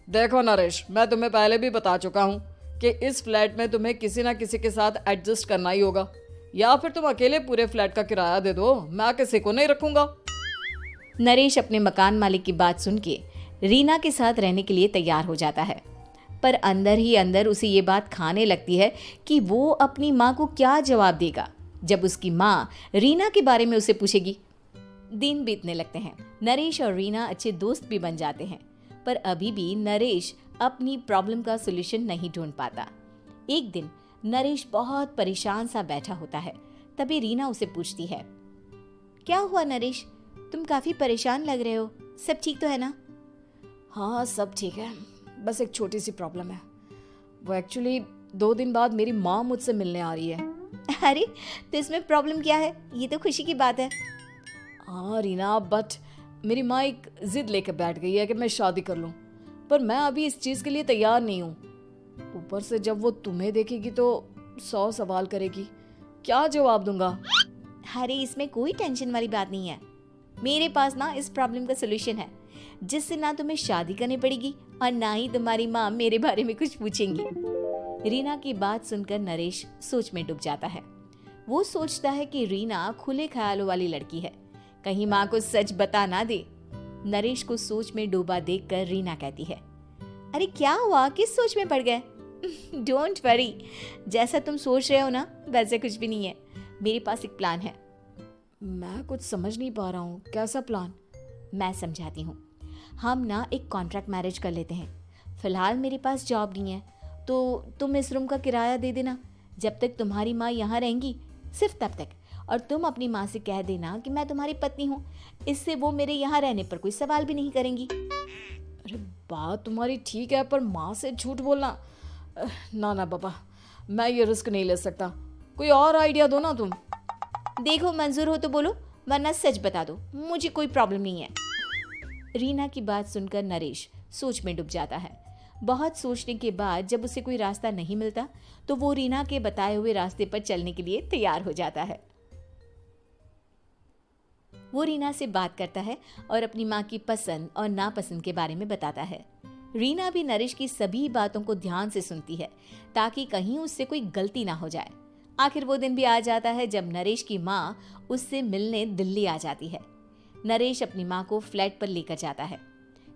देखो नरेश, मैं तुम्हें पहले भी बता चुका हूँ कि इस फ्लैट में तुम्हें किसी ना किसी के साथ एडजस्ट करना ही होगा, या फिर तुम अकेले पूरे फ्लैट का किराया दे दो, मैं किसी को नहीं रखूंगा। नरेश अपने मकान मालिक की बात सुन के रीना के साथ रहने के लिए तैयार हो जाता है, पर अंदर ही अंदर उसे ये बात खाने लगती है कि वो अपनी माँ को क्या जवाब देगा जब उसकी माँ रीना के बारे में उसे पूछेगी। दिन बीतने लगते हैं। नरेश और रीना अच्छे दोस्त भी बन जाते हैं, पर अभी भी नरेश अपनी प्रॉब्लम का सलूशन नहीं ढूंढ पाता। एक दिन नरेश बहुत परेशान सा बैठा होता है। तभी रीना उसे पूछती है, क्या हुआ नरेश, तुम काफी परेशान लग रहे हो, सब ठीक तो है ना? हाँ सब ठीक है, बस एक छोटी सी प्रॉब्लम है। वो एक्चुअली 2 दिन बाद मेरी माँ मुझसे मिलने आ रही है। अरे तो इसमें प्रॉब्लम क्या है, ये तो खुशी की बात है। हाँ रीना, बट मेरी माँ एक जिद लेकर बैठ गई है कि मैं शादी कर लूँ, पर मैं अभी इस चीज़ के लिए तैयार नहीं हूँ। ऊपर से जब वो तुम्हें देखेगी तो 100 सवाल करेगी, क्या जवाब दूंगा? अरे इसमें कोई टेंशन वाली बात नहीं है, मेरे पास ना इस प्रॉब्लम का सलूशन है, जिससे ना तुम्हें शादी करनी पड़ेगी और ना ही तुम्हारी माँ मेरे बारे में कुछ पूछेंगी। रीना की बात सुनकर नरेश सोच में डूब जाता है। वो सोचता है कि रीना खुले ख्यालों वाली लड़की है, कहीं माँ को सच बता ना दे। नरेश को सोच में डूबा देखकर रीना कहती है, अरे क्या हुआ, किस सोच में पड़ गए? डोंट वरी, जैसा तुम सोच रहे हो ना वैसे कुछ भी नहीं है, मेरे पास एक प्लान है। मैं कुछ समझ नहीं पा रहा हूँ, कैसा प्लान? मैं समझाती हूँ। हम ना एक कॉन्ट्रैक्ट मैरिज कर लेते हैं। फिलहाल मेरे पास जॉब नहीं है, तो तुम इस रूम का किराया दे देना जब तक तुम्हारी माँ यहाँ रहेंगी, सिर्फ तब तक। और तुम अपनी माँ से कह देना कि मैं तुम्हारी पत्नी हूँ, इससे वो मेरे यहाँ रहने पर कोई सवाल भी नहीं करेंगी। अरे बात तुम्हारी ठीक है, पर माँ से झूठ बोलना, ना ना पापा, मैं ये रिस्क नहीं ले सकता। कोई और आइडिया दो ना तुम। देखो मंजूर हो तो बोलो, वरना सच बता दो, मुझे कोई प्रॉब्लम नहीं है। रीना की बात सुनकर नरेश सोच में डूब जाता है। बहुत सोचने के बाद जब उसे कोई रास्ता नहीं मिलता तो वो रीना के बताए हुए रास्ते पर चलने के लिए तैयार हो जाता है। वो रीना से बात करता है और अपनी माँ की पसंद और नापसंद के बारे में बताता है। रीना भी नरेश की सभी बातों को ध्यान से सुनती है ताकि कहीं उससे कोई गलती ना हो जाए। आखिर वो दिन भी आ जाता है जब नरेश की माँ उससे मिलने दिल्ली आ जाती है। नरेश अपनी माँ को फ्लैट पर लेकर जाता है।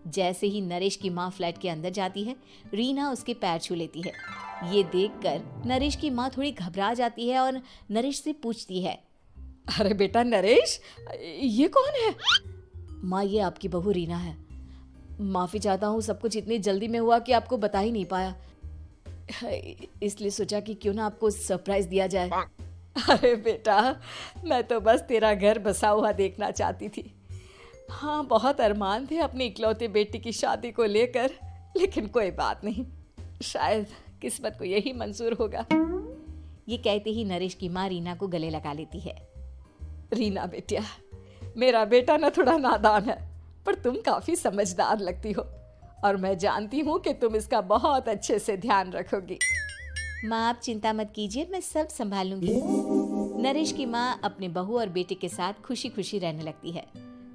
जैसे ही नरेश की माँ फ्लैट के अंदर जाती है, रीना उसके पैर छू लेती है। ये देखकर नरेश की माँ थोड़ी घबरा जाती है और नरेश से पूछती है, अरे बेटा नरेश, ये कौन है? माँ, ये आपकी बहू रीना है। माफ़ी चाहता हूँ, सब कुछ इतनी जल्दी में हुआ कि आपको बता ही नहीं पाया, इसलिए सोचा कि क्यों ना आपको सरप्राइज दिया जाए। अरे बेटा, मैं तो बस तेरा घर बसा हुआ देखना चाहती थी। हाँ, बहुत अरमान थे अपनी इकलौती बेटी की शादी को लेकर, लेकिन कोई बात नहीं, शायद किस्मत को यही मंजूर होगा। ये कहते ही नरेश की माँ रीना को गले लगा लेती है। रीना बेटिया, मेरा बेटा ना थोड़ा नादान है, पर तुम काफी समझदार लगती हो और मैं जानती हूँ कि तुम इसका बहुत अच्छे से ध्यान रखोगी। माँ आप चिंता मत कीजिए, मैं सब संभाल लूंगी। नरेश की माँ अपने बहू और बेटे के साथ खुशी खुशी रहने लगती है।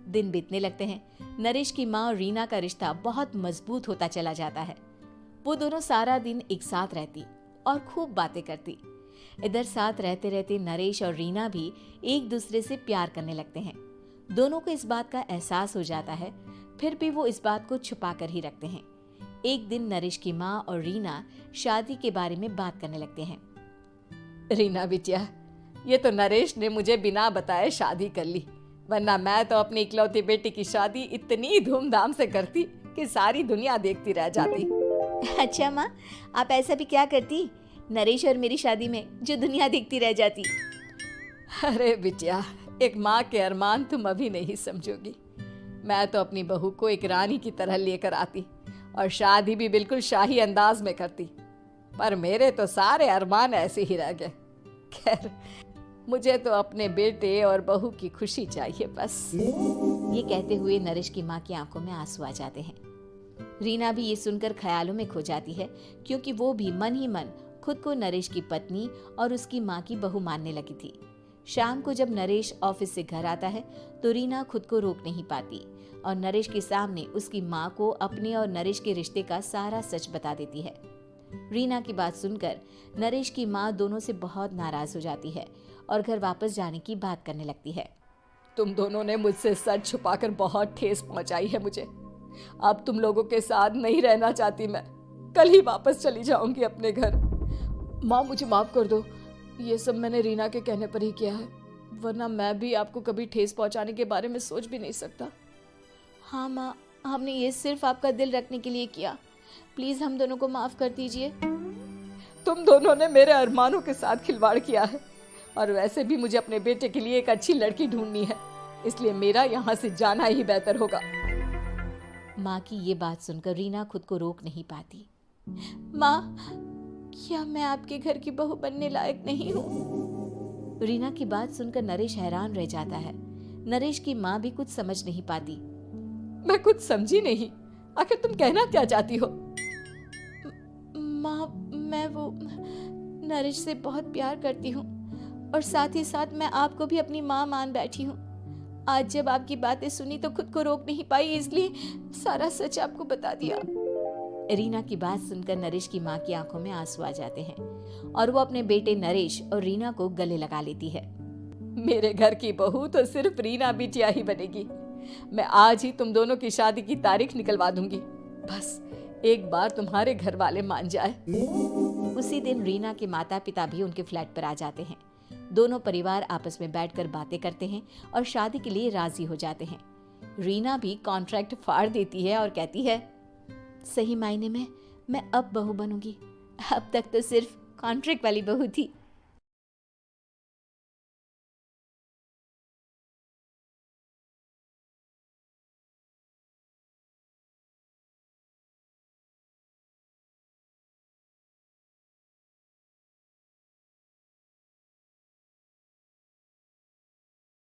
दिन बीतने लगते हैं। नरेश की माँ और रीना का रिश्ता बहुत मजबूत होता चला जाता है। वो दोनों सारा दिन एक साथ रहती और खूब बातें करती। इधर साथ रहते रहते नरेश और रीना भी एक दूसरे से प्यार करने लगते हैं। दोनों को इस बात का एहसास हो जाता है, फिर भी वो इस बात को छुपा कर ही रखते हैं। एक दिन नरेश की माँ और रीना शादी के बारे में बात करने लगते हैं। रीना बिटिया, ये तो नरेश ने मुझे बिना बताए शादी कर ली, वरना मैं तो अपनी इकलौती बेटी की शादी इतनी धूमधाम से करती कि सारी दुनिया देखती रह जाती। अच्छा माँ, आप ऐसा भी क्या करती नरेश और मेरी शादी में जो दुनिया देखती रह जाती? अरे बिटिया, एक माँ के अरमान तुम अभी नहीं समझोगी। मैं तो अपनी बहू को एक रानी की तरह लेकर आती और शादी भी बिल्कुल शाही अंदाज में करती, पर मेरे तो सारे अरमान ऐसे ही रह गए। खैर, मुझे तो अपने बेटे और बहू की खुशी चाहिए बस। ये कहते हुए नरेश की माँ की आंखों में आंसू आ जाते हैं। रीना भी ये सुनकर ख्यालों में खो जाती है, क्योंकि वो भी मन ही मन खुद को नरेश की पत्नी और उसकी माँ की बहू मानने लगी थी। शाम को जब नरेश ऑफिस से घर आता है तो रीना खुद को रोक नहीं पाती और नरेश के सामने उसकी माँ को अपने और नरेश के रिश्ते का सारा सच बता देती है। रीना की बात सुनकर नरेश की माँ दोनों से बहुत नाराज हो जाती है और घर वापस जाने की बात करने लगती है। तुम दोनों ने मुझसे सच छुपाकर बहुत ठेस पहुंचाई है मुझे। अब तुम लोगों के साथ नहीं रहना चाहती मैं। कल ही वापस चली जाऊंगी अपने घर। माँ मुझे माफ कर दो, ये सब मैंने रीना के कहने पर ही किया है, वरना मैं भी आपको कभी ठेस पहुंचाने के बारे में सोच भी नहीं सकता। हाँ माँ, हमने ये सिर्फ आपका दिल रखने के लिए किया, प्लीज हम दोनों को माफ कर दीजिए। तुम दोनों ने मेरे अरमानों के साथ खिलवाड़ किया है, और वैसे भी मुझे अपने बेटे के लिए एक अच्छी लड़की ढूंढनी है, इसलिए मेरा यहाँ से जाना ही बेहतर होगा। माँ की ये बात सुनकर रीना खुद को रोक नहीं पाती। माँ, क्या मैं आपके घर की बहू बनने लायक नहीं हूँ? रीना की बात सुनकर नरेश हैरान रह जाता है। नरेश की माँ भी कुछ समझ नहीं पाती। मैं कुछ समझी नहीं, आखिर तुम कहना क्या चाहती हो? माँ, मैं वो नरेश से बहुत प्यार करती हूँ और साथ ही साथ मैं आपको भी अपनी माँ मान बैठी हूँ। आज जब आपकी बातें सुनी तो खुद को रोक नहीं पाई, इसलिए सारा सच आपको बता दिया। रीना की बात सुनकर नरेश की माँ की आंखों में आंसू आ जाते हैं और वो अपने बेटे नरेश और रीना को गले लगा लेती है। मेरे घर की बहू तो सिर्फ रीना बिटिया ही बनेगी। मैं आज ही तुम दोनों की शादी की तारीख निकलवा दूंगी, बस एक बार तुम्हारे घर वाले मान जाए। उसी दिन रीना के माता पिता भी उनके फ्लैट पर आ जाते हैं। दोनों परिवार आपस में बैठकर बातें करते हैं और शादी के लिए राजी हो जाते हैं। रीना भी कॉन्ट्रैक्ट फाड़ देती है और कहती है, सही मायने में मैं अब बहू बनूंगी, अब तक तो सिर्फ कॉन्ट्रैक्ट वाली बहू थी।